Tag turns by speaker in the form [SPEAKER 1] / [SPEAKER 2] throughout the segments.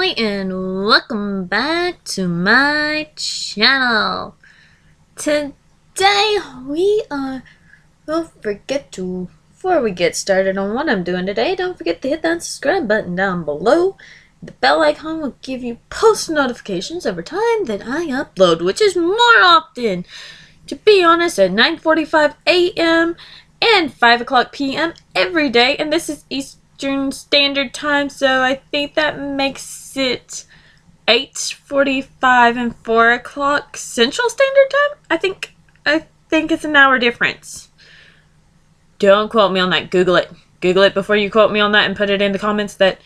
[SPEAKER 1] Hi and welcome back to my channel. Today before we get started on what I'm doing today, don't forget to hit that subscribe button down below. The bell icon will give you post notifications every time that I upload, which is more often. To be honest, at 9:45 a.m. and 5 o'clock p.m. every day, and this is Eastern Standard Time, so I think that makes it 8:45 and 4 o'clock Central Standard Time. I think it's an hour difference. Don't quote me on that. Google it. Google it before you quote me on that and put it in the comments that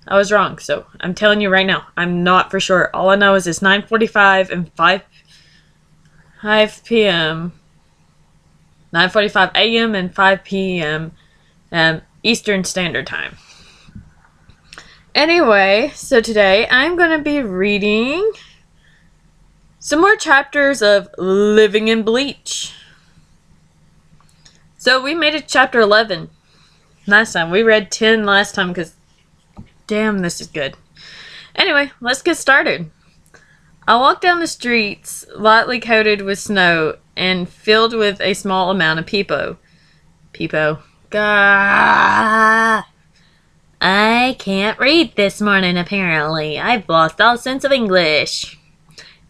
[SPEAKER 1] I was wrong. So I'm telling you right now, I'm not for sure. All I know is it's 9:45 and 5 p.m. 9:45 a.m. and 5 p.m. Eastern Standard Time. Anyway, so today I'm going to be reading some more chapters of Living in Bleach. So we made it chapter 11 last time. We read 10 last time because, damn, this is good. Anyway, let's get started. I walked down the streets, lightly coated with snow and filled with a small amount of peepo. Gah! I can't read this morning, apparently. I've lost all sense of English.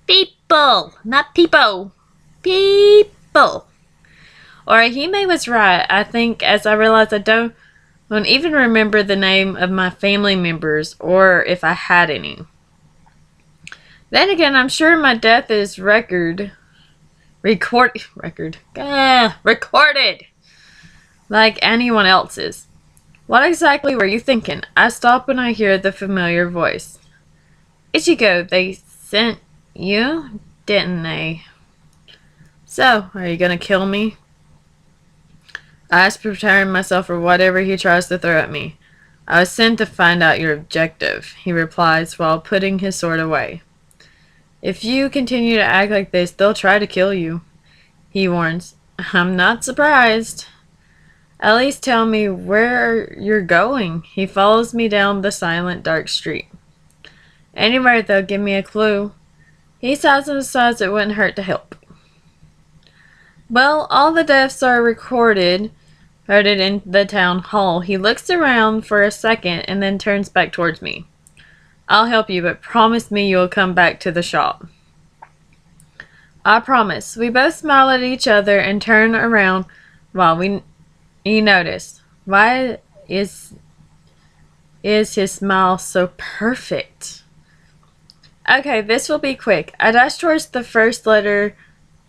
[SPEAKER 1] People, not peepo. People. Orihime was right, I think, as I realized I don't even remember the name of my family members or if I had any. Then again, I'm sure my death is recorded like anyone else's. What exactly were you thinking? I stop when I hear the familiar voice. Ichigo, they sent you, didn't they? So, are you gonna kill me? I ask, preparing myself for whatever he tries to throw at me. I was sent to find out your objective, he replies while putting his sword away. If you continue to act like this, they'll try to kill you, he warns. I'm not surprised. At least tell me where you're going. He follows me down the silent, dark street. Anywhere they'll give me a clue. He sighs and decides it wouldn't hurt to help. Well, all the deaths are recorded in the town hall. He looks around for a second and then turns back towards me. I'll help you, but promise me you'll come back to the shop. I promise. We both smile at each other and turn around while you notice. Why is his smile so perfect? Okay, this will be quick. I dash towards the first letter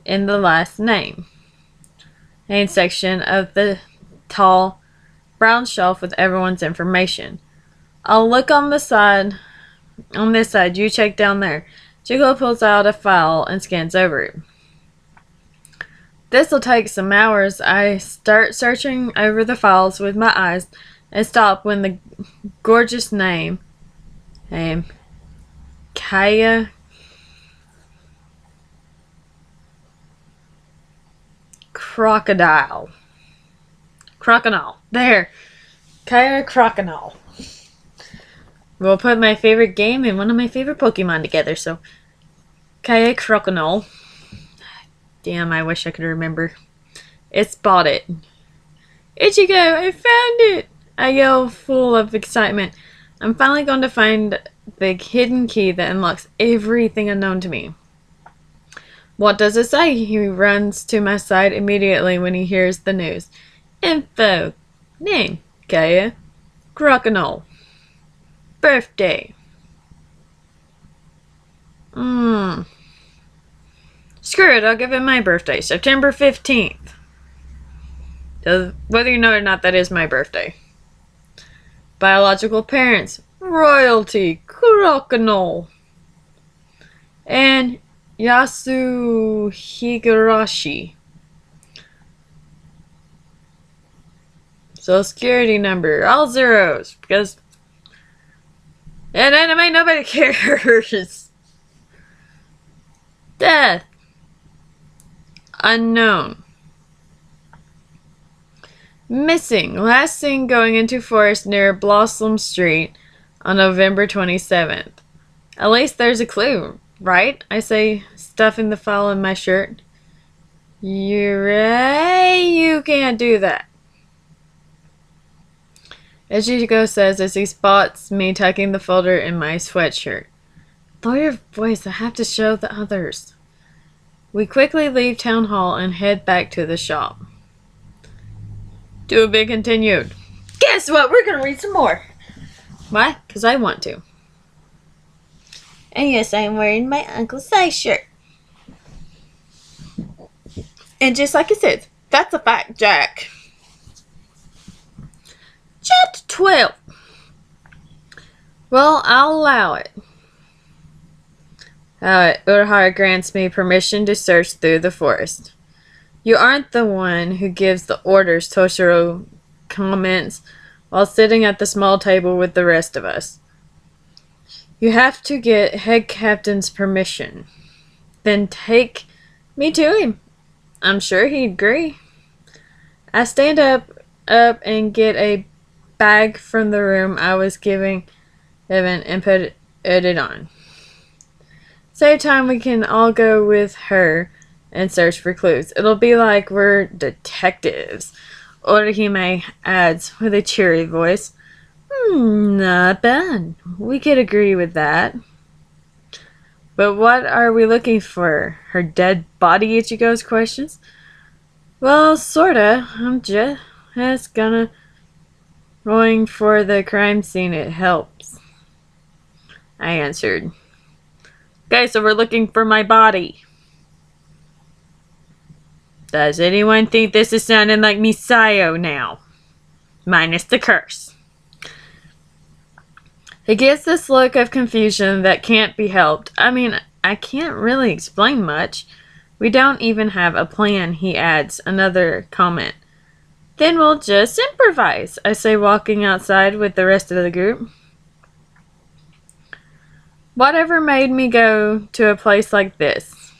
[SPEAKER 1] in the last name section of the tall brown shelf with everyone's information. I'll look on this side, you check down there. Jigo pulls out a file and scans over it. This'll take some hours. I start searching over the files with my eyes and stop when the gorgeous name, Kaya Crocodile. There. Kaya Crocodile. We'll put my favorite game and one of my favorite Pokemon together, so Kaya Crocodile. Damn, I wish I could remember. It's spotted. Ichigo, I found it! I yell, full of excitement. I'm finally going to find the hidden key that unlocks everything unknown to me. What does it say? He runs to my side immediately when he hears the news. Info. Name. Kaya. Crocodile. Birthday. Screw it, I'll give it my birthday, September 15th. Whether you know or not, that is my birthday. Biological parents, royalty, Kurokano. And Yasu Higurashi. Social security number, all zeros, because in anime nobody cares. Death. Unknown. Missing. Last seen going into forest near Blossom Street on November 27th. At least there's a clue, right? I say, stuffing the file in my shirt. You're right, you can't do that. Ichigo says as he spots me tucking the folder in my sweatshirt. Lower your voice, I have to show the others. We quickly leave town hall and head back to the shop. To be continued. Guess what? We're gonna read some more. Why? Because I want to. And yes, I'm wearing my Uncle Size shirt. And just like it says, that's a fact, Jack. Chapter 12. Well, I'll allow it. Urahara grants me permission to search through the forest. You aren't the one who gives the orders, Toshiro comments while sitting at the small table with the rest of us. You have to get head captain's permission. Then take me to him. I'm sure he'd agree. I stand up and get a bag from the room I was given and put it on. Same time we can all go with her and search for clues. It'll be like we're detectives. Orihime adds with a cheery voice. Not bad. We could agree with that. But what are we looking for? Her dead body, Ichigo's questions? Well, sorta. I'm just going for the crime scene. It helps. I answered. Okay, so we're looking for my body. Does anyone think this is sounding like Misayo now? Minus the curse. He gets this look of confusion that can't be helped. I mean, I can't really explain much. We don't even have a plan, he adds, another comment. Then we'll just improvise, I say, walking outside with the rest of the group. Whatever made me go to a place like this?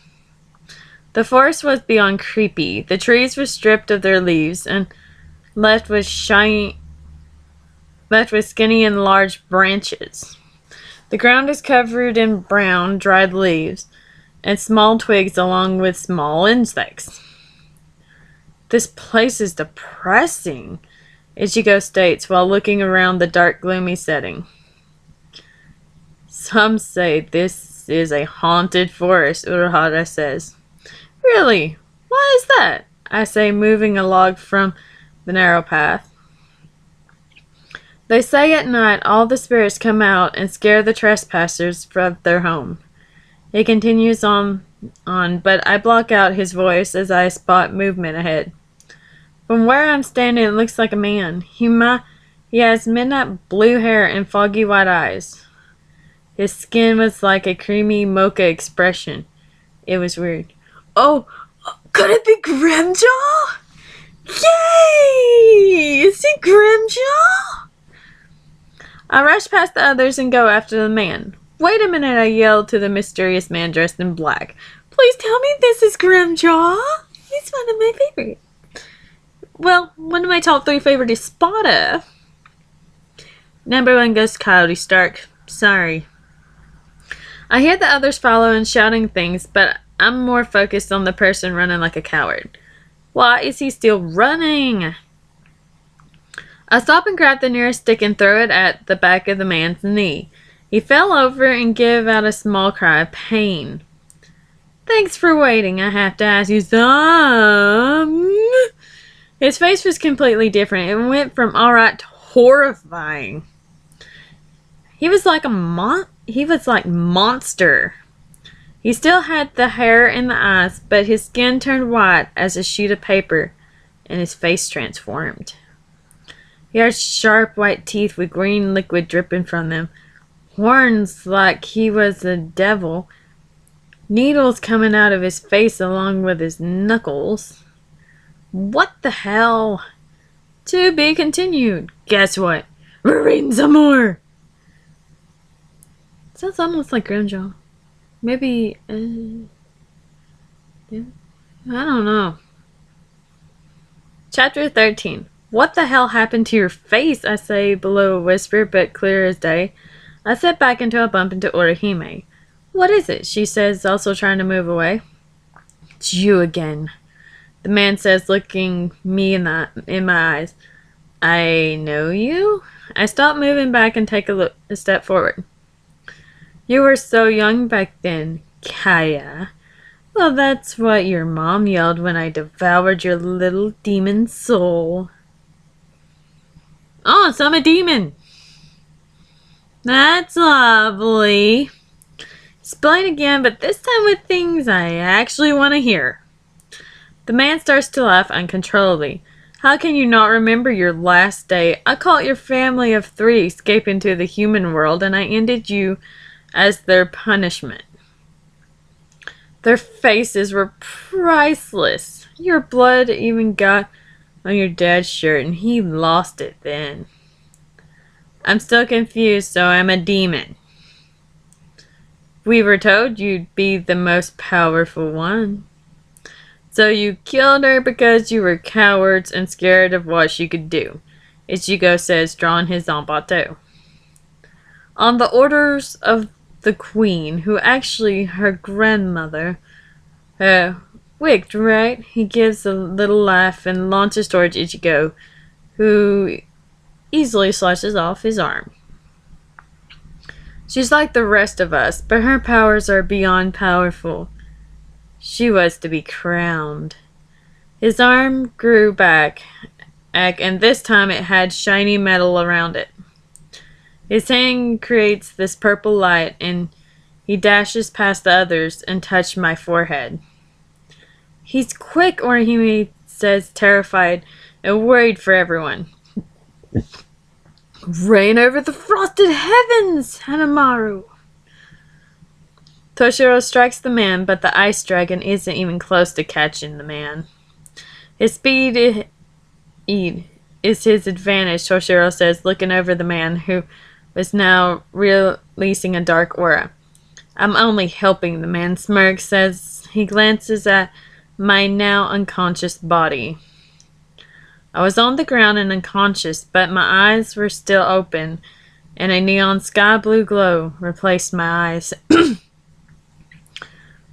[SPEAKER 1] The forest was beyond creepy. The trees were stripped of their leaves and left with skinny and large branches. The ground is covered in brown, dried leaves and small twigs along with small insects. This place is depressing, Ichigo states while looking around the dark, gloomy setting. Some say this is a haunted forest, Urahara says. Really? Why is that? I say, moving a log from the narrow path. They say at night all the spirits come out and scare the trespassers from their home. He continues on, but I block out his voice as I spot movement ahead. From where I'm standing, it looks like a man. He has midnight blue hair and foggy white eyes. His skin was like a creamy mocha expression. It was weird. Oh, could it be Grimjaw? Yay! Is it Grimjaw? I rush past the others and go after the man. Wait a minute, I yell to the mysterious man dressed in black. Please tell me this is Grimjaw. He's one of my favorites. Well, one of my top 3 favorites is Spada. Number 1 goes to Coyote Stark. Sorry. I hear the others following, shouting things, but I'm more focused on the person running like a coward. Why is he still running? I stop and grab the nearest stick and throw it at the back of the man's knee. He fell over and gave out a small cry of pain. Thanks for waiting. I have to ask you some. His face was completely different. It went from alright to horrifying. He was like monster. He still had the hair and the eyes, but his skin turned white as a sheet of paper, and his face transformed. He had sharp white teeth with green liquid dripping from them, horns like he was a devil, needles coming out of his face along with his knuckles. What the hell? To be continued. Guess what? We're reading some more. Sounds almost like Grimjaw. Maybe, yeah. I don't know. Chapter 13. What the hell happened to your face? I say below a whisper, but clear as day. I sit back into a bump into Orihime. What is it? She says, also trying to move away. It's you again, the man says, looking me in my eyes. I know you? I stop moving back and take a step forward. You were so young back then, Kaya. Well, that's what your mom yelled when I devoured your little demon soul. Oh, so I'm a demon. That's lovely. Explain again, but this time with things I actually want to hear. The man starts to laugh uncontrollably. How can you not remember your last day? I caught your family of 3 escape into the human world, and I ended you as their punishment. Their faces were priceless. Your blood even got on your dad's shirt, and he lost it then. I'm still confused, so I'm a demon. We were told you'd be the most powerful one. So you killed her because you were cowards and scared of what she could do, Ichigo says, drawing his zanbato. On the orders of the queen, who actually her grandmother, wicked, right? He gives a little laugh and launches towards Ichigo, who easily slices off his arm. She's like the rest of us, but her powers are beyond powerful. She was to be crowned. His arm grew back, and this time it had shiny metal around it. His hand creates this purple light, and he dashes past the others and touched my forehead. He's quick, Orihime says, terrified and worried for everyone. Reign over the frosted heavens, Hanamaru. Toshiro strikes the man, but the ice dragon isn't even close to catching the man. His speed is his advantage, Toshiro says, looking over the man, who was now releasing a dark aura. I'm only helping, the man smirks, says he glances at my now unconscious body. I was on the ground and unconscious, but my eyes were still open, and a neon sky blue glow replaced my eyes.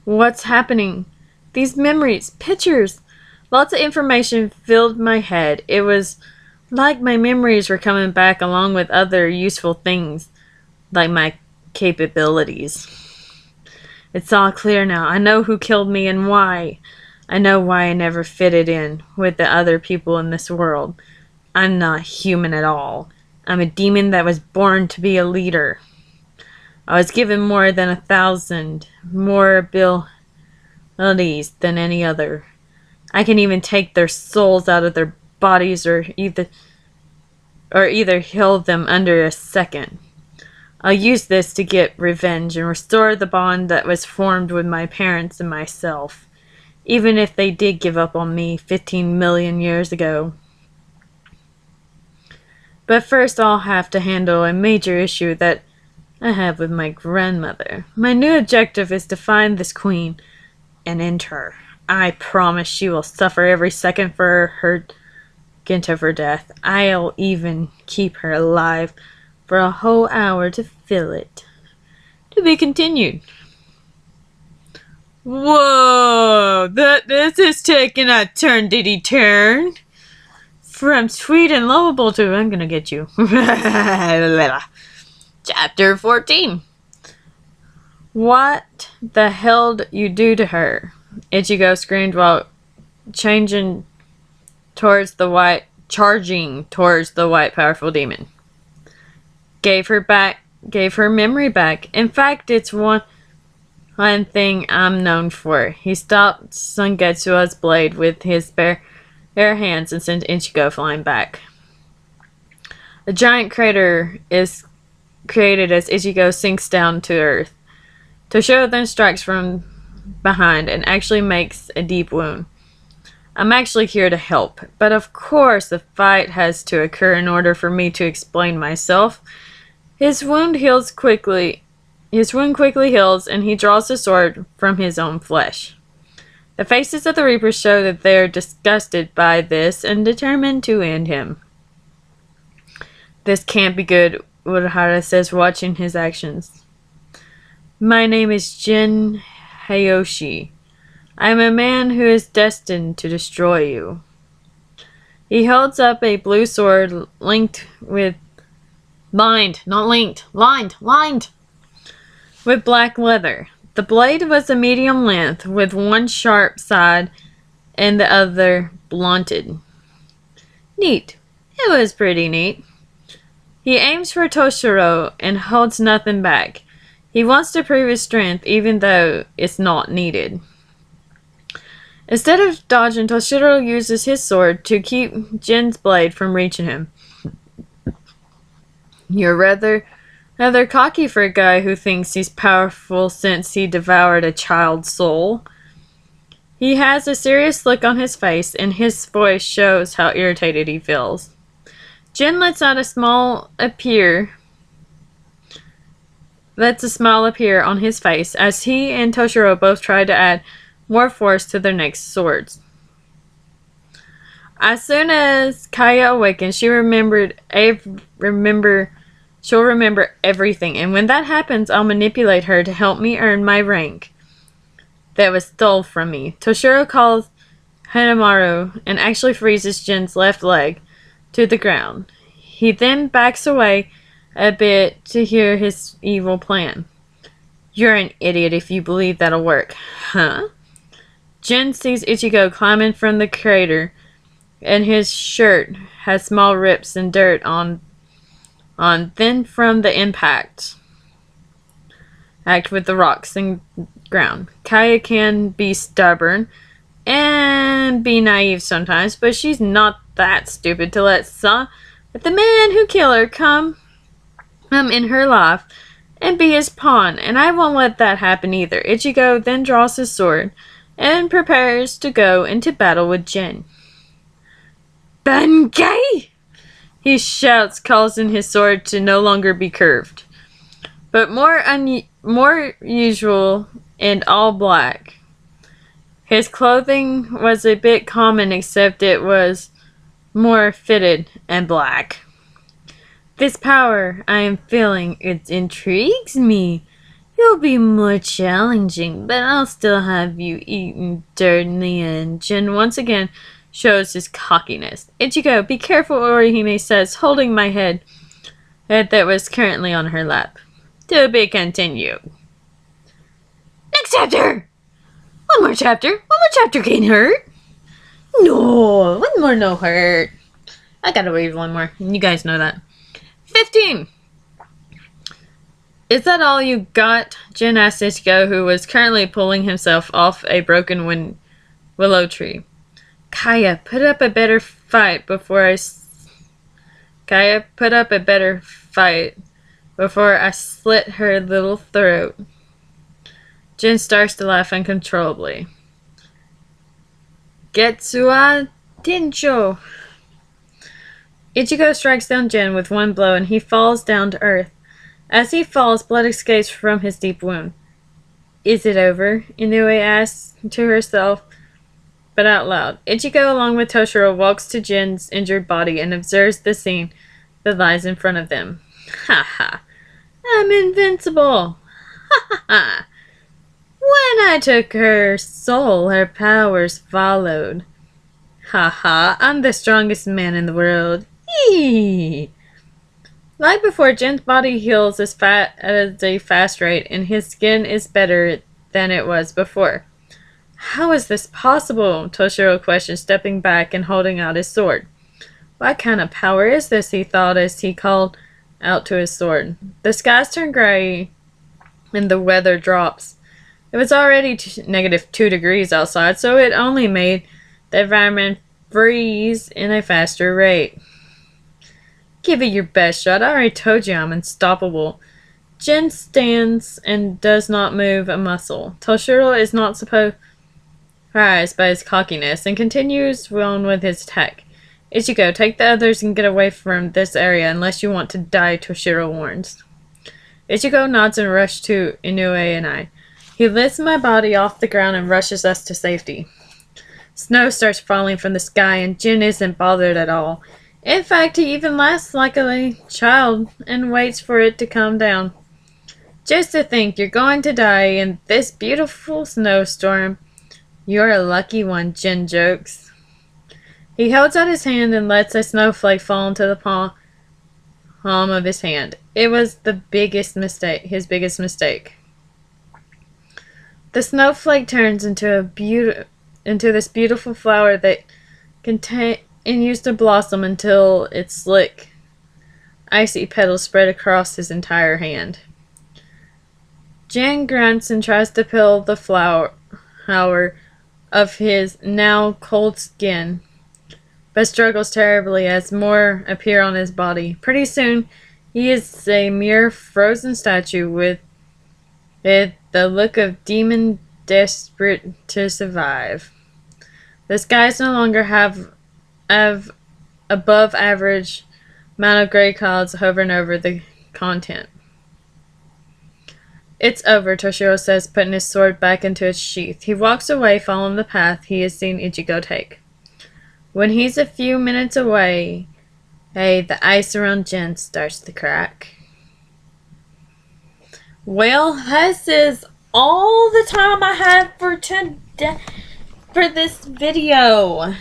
[SPEAKER 1] What's happening? These memories, pictures, lots of information filled my head. It was like my memories were coming back along with other useful things, like my capabilities. It's all clear now. I know who killed me and why. I know why I never fitted in with the other people in this world. I'm not human at all. I'm a demon that was born to be a leader. I was given more than 1,000 more abilities than any other. I can even take their souls out of their bodies or either heal them under a second. I'll use this to get revenge and restore the bond that was formed with my parents and myself, even if they did give up on me 15 million years ago. But first I'll have to handle a major issue that I have with my grandmother. My new objective is to find this queen and end her. I promise she will suffer every second for her hint of her death. I'll even keep her alive for a whole hour to fill it. To be continued. Whoa, this is taking a turn. From sweet and lovable to I'm gonna get you. Chapter 14. What the hell did you do to her? Ichigo screamed while charging towards the white powerful demon. Gave her memory back. In fact, it's one thing I'm known for. He stopped Sangetsua's blade with his bare hands and sent Ichigo flying back. A giant crater is created as Ichigo sinks down to earth. Toshiro then strikes from behind and actually makes a deep wound. I'm actually here to help, but of course the fight has to occur in order for me to explain myself. His wound quickly heals, and he draws the sword from his own flesh. The faces of the Reapers show that they are disgusted by this and determined to end him. This can't be good. Urahara says, watching his actions. My name is Jin Hayoshi. I am a man who is destined to destroy you. He holds up a blue sword lined with black leather. The blade was a medium length, with one sharp side and the other blunted. Neat. It was pretty neat. He aims for Toshiro and holds nothing back. He wants to prove his strength even though it's not needed. Instead of dodging, Toshiro uses his sword to keep Jin's blade from reaching him. You're rather cocky for a guy who thinks he's powerful since he devoured a child's soul. He has a serious look on his face, and his voice shows how irritated he feels. Jin lets a smile appear on his face as he and Toshiro both try to add more force to their next swords. As soon as Kaya awakens, she'll remember everything, and when that happens, I'll manipulate her to help me earn my rank that was stole from me. Toshiro calls Hanamaru and actually freezes Jin's left leg to the ground. He then backs away a bit to hear his evil plan. You're an idiot if you believe that'll work. Huh? Jin sees Ichigo climbing from the crater, and his shirt has small rips and dirt on then from the impact with the rocks and ground. Kaya can be stubborn and be naive sometimes, but she's not that stupid to let the man who killed her come in her life and be his pawn, and I won't let that happen either. Ichigo then draws his sword and prepares to go into battle with Jin. Bangay! He shouts, causing his sword to no longer be curved, but more usual and all black. His clothing was a bit common, except it was more fitted and black. This power I am feeling, it intrigues me. You'll be more challenging, but I'll still have you eaten dirt in the end. Jin once again shows his cockiness. Ichigo, be careful, Orihime says, holding my head that was currently on her lap. To be continued. Next chapter! One more chapter can't hurt. No, one more no hurt. I gotta read one more, and you guys know that. 15! Is that all you got? Jin asked Ichigo, who was currently pulling himself off a broken willow tree. Kaya, put up a better fight before I slit her little throat. Jin starts to laugh uncontrollably. Getsuwa Tencho. Ichigo strikes down Jin with one blow and he falls down to earth. As he falls, blood escapes from his deep wound. Is it over? Inoue asks to herself, but out loud. Ichigo, along with Toshiro, walks to Jin's injured body and observes the scene that lies in front of them. Ha ha! I'm invincible! Ha ha ha! When I took her soul, her powers followed. Ha ha! I'm the strongest man in the world. Eee! Like before, Jin's body heals at a fast rate, and his skin is better than it was before. How is this possible? Toshiro questioned, stepping back and holding out his sword. What kind of power is this? He thought as he called out to his sword. The skies turn gray and the weather drops. It was already -2 degrees outside, so it only made the environment freeze in a faster rate. Give it your best shot. I already told you I'm unstoppable. Jin stands and does not move a muscle. Toshiro is not surprised by his cockiness and continues on with his attack. Ichigo, take the others and get away from this area unless you want to die, Toshiro warns. Ichigo nods and rushes to Inoue and I. He lifts my body off the ground and rushes us to safety. Snow starts falling from the sky and Jin isn't bothered at all. In fact, he even laughs like a child and waits for it to calm down. Just to think you're going to die in this beautiful snowstorm. You're a lucky one, Jin jokes. He holds out his hand and lets a snowflake fall into the palm of his hand. It was his biggest mistake. The snowflake turns into this beautiful flower that continues to blossom until its slick, icy petals spread across his entire hand. Jan grunts and tries to peel the flower of his now cold skin, but struggles terribly as more appear on his body. Pretty soon, he is a mere frozen statue with the look of demon desperate to survive. The skies no longer have above average amount of gray clouds hovering over the continent. It's over, Toshiro says, putting his sword back into its sheath. He walks away, following the path he has seen Ichigo take. When he's a few minutes away, the ice around Jin starts to crack. Well, this is all the time I have for today, for this video.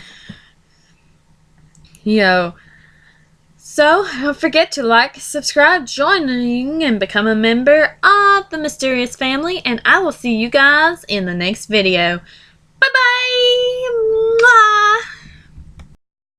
[SPEAKER 1] So, don't forget to like, subscribe, join, and become a member of the Mysterious Family, and I will see you guys in the next video. Bye-bye!